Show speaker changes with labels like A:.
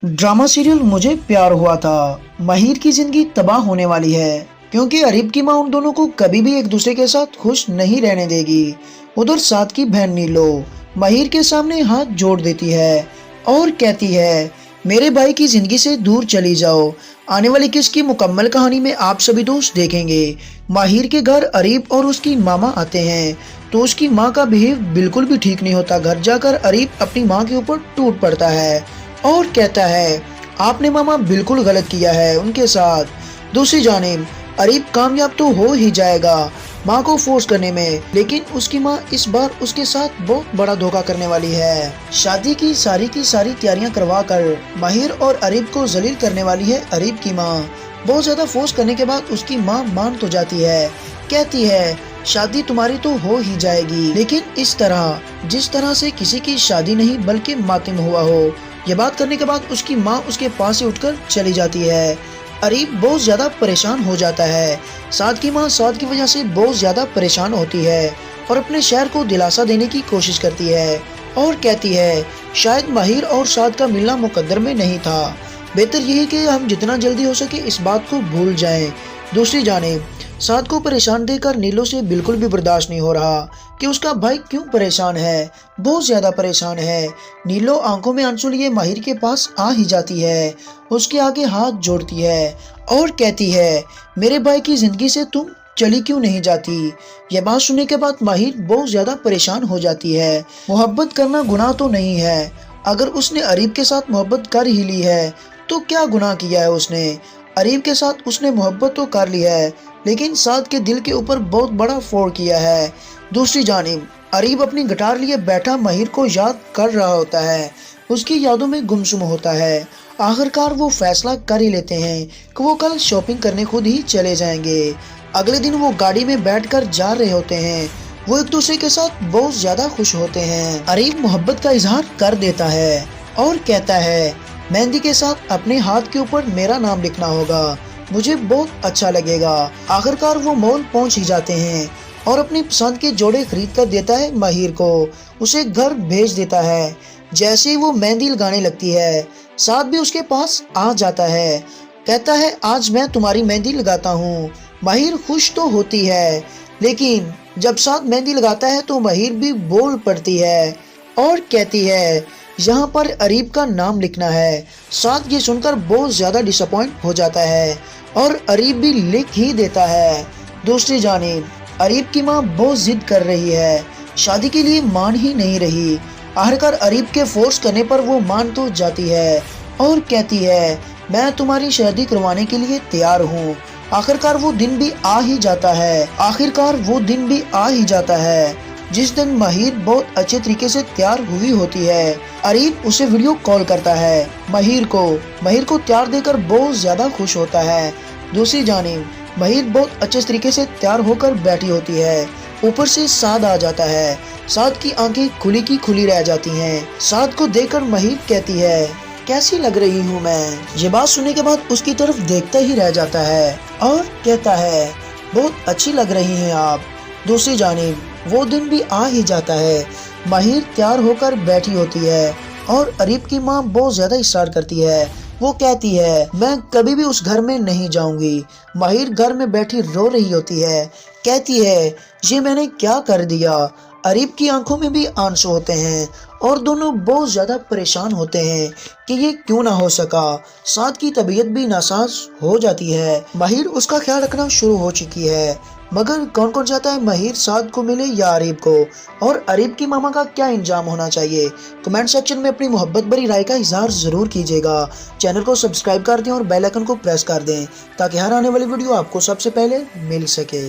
A: Drama serial मुझे प्यार हुआ था। महिर की जिंदगी तबाह होने वाली है क्योंकि अरीब की माँ उन दोनों को कभी भी एक दूसरे के साथ खुश नहीं रहने देगी। उधर साथ की बहन नीलो महिर के सामने हाथ जोड़ देती है और कहती है, मेरे भाई की जिंदगी से दूर चली जाओ। आने वाली किस्त की मुकम्मल कहानी में आप सभी दोस्त देखेंगे। माहिर के घर अरीब और उसकी मामा आते हैं तो उसकी माँ का बिहेव बिल्कुल भी ठीक नहीं होता। घर जाकर अरीब अपनी माँ के ऊपर टूट पड़ता है और कहता है, आपने मामा बिल्कुल गलत किया है उनके साथ। दूसरी जानिब अरीब कामयाब तो हो ही जाएगा माँ को फोर्स करने में, लेकिन उसकी माँ इस बार उसके साथ बहुत बड़ा धोखा करने वाली है। शादी की सारी तैयारियां करवा कर माहिर और अरीब को जलील करने वाली है अरीब की माँ। बहुत ज्यादा फोर्स करने के बाद उसकी माँ मान तो जाती है, कहती है शादी तुम्हारी तो हो ही जाएगी, लेकिन इस तरह जिस तरह से किसी की शादी नहीं बल्कि मातम हुआ हो। ये बात करने के बाद उसकी माँ उसके पास से उठकर चली जाती है। अरीब बहुत ज्यादा परेशान हो जाता है। साद की माँ साद की वजह से बहुत ज्यादा परेशान होती है और अपने शहर को दिलासा देने की कोशिश करती है और कहती है शायद माहिर और साद का मिलना मुकद्दर में नहीं था, बेहतर यही कि हम जितना जल्दी हो सके इस बात को भूल जाएं। दूसरी जानिब साद को परेशान देखकर नीलो से बिल्कुल भी बर्दाश्त नहीं हो रहा कि उसका भाई क्यों परेशान है, बहुत ज्यादा परेशान है। नीलो आंखों में आंसू लिए माहिर के पास आ ही जाती है, उसके आगे हाथ जोड़ती है और कहती है, मेरे भाई की जिंदगी से तुम चली क्यों नहीं जाती। यह बात सुनने के बाद माहिर बहुत ज्यादा परेशान हो जाती है। मोहब्बत करना गुनाह तो नहीं है, अगर उसने अरीब के साथ मोहब्बत कर ही ली है तो क्या गुनाह किया है उसने। अरीब के साथ उसने मोहब्बत तो कर ली है, लेकिन साद के दिल के ऊपर बहुत बड़ा फोड़ किया है। दूसरी जानिब अरीब अपनी गिटार लिए बैठा माहिर को याद कर रहा होता है, उसकी यादों में गुमसुम होता है। आखिरकार वो फैसला कर ही लेते हैं कि वो कल शॉपिंग करने खुद ही चले जाएंगे। अगले दिन वो गाड़ी में बैठकर जा रहे होते हैं। वो एक दूसरे के साथ बहुत ज्यादा खुश होते हैं। अरीब मोहब्बत का इजहार कर देता है और कहता है, मेहंदी के साथ अपने हाथ के ऊपर मेरा नाम लिखना होगा, मुझे बहुत अच्छा लगेगा। आखिरकार वो मॉल पहुंच ही जाते हैं और अपनी पसंद के जोड़े खरीद कर देता है माहिर को, उसे घर भेज देता है। जैसे ही वो मेहंदी लगाने लगती है साद भी उसके पास आ जाता है, कहता है आज मैं तुम्हारी मेहंदी लगाता हूँ। माहिर खुश तो होती है, लेकिन जब साद मेहंदी लगाता है तो माहिर भी बोल पड़ती है और कहती है यहाँ पर अरीब का नाम लिखना है। साद ये सुनकर बहुत ज्यादा डिसअपॉइंट हो जाता है और अरीब भी लिख ही देता है। दूसरी जानिब अरीब की माँ बहुत जिद कर रही है, शादी के लिए मान ही नहीं रही। आखिरकार अरीब के फोर्स करने पर वो मान तो जाती है और कहती है मैं तुम्हारी शादी करवाने के लिए तैयार हूँ। आखिरकार वो दिन भी आ ही जाता है जिस दिन माहिर बहुत अच्छे तरीके से तैयार हुई होती है। अरीब उसे वीडियो कॉल करता है माहिर को तैयार देकर बहुत ज्यादा खुश होता है। दूसरी जानिब माहिर बहुत अच्छे तरीके से तैयार होकर बैठी होती है, ऊपर से साद आ जाता है। साद की आंखें खुली की खुली रह जाती हैं। साद को देखकर माहिर कहती है कैसी लग रही हूँ मैं। ये बात सुनने के बाद उसकी तरफ देखता ही रह जाता है और कहता है बहुत अच्छी लग रही हैं आप। दूसरी जानिब वो दिन भी आ ही जाता है। माहिर तैयार होकर बैठी होती है और अरीब की माँ बहुत ज्यादा इशरार करती है। वो कहती है मैं कभी भी उस घर में नहीं जाऊंगी। माहिर घर में बैठी रो रही होती है, कहती है ये मैंने क्या कर दिया। अरीब की आंखों में भी आंसू होते हैं और दोनों बहुत ज्यादा परेशान होते हैं कि ये क्यों ना हो सका। साद की तबीयत भी नासाज हो जाती है। माहिर उसका ख्याल रखना शुरू हो चुकी है, मगर कौन कौन चाहता है माहिर साद को मिले या अरीब को, और अरीब की मामा का क्या इंजाम होना चाहिए। कमेंट सेक्शन में अपनी मोहब्बत भरी राय का इजहार जरूर कीजिएगा। चैनल को सब्सक्राइब कर दें और बेल आइकन को प्रेस कर दें ताकि हर आने वाली वीडियो आपको सबसे पहले मिल सके।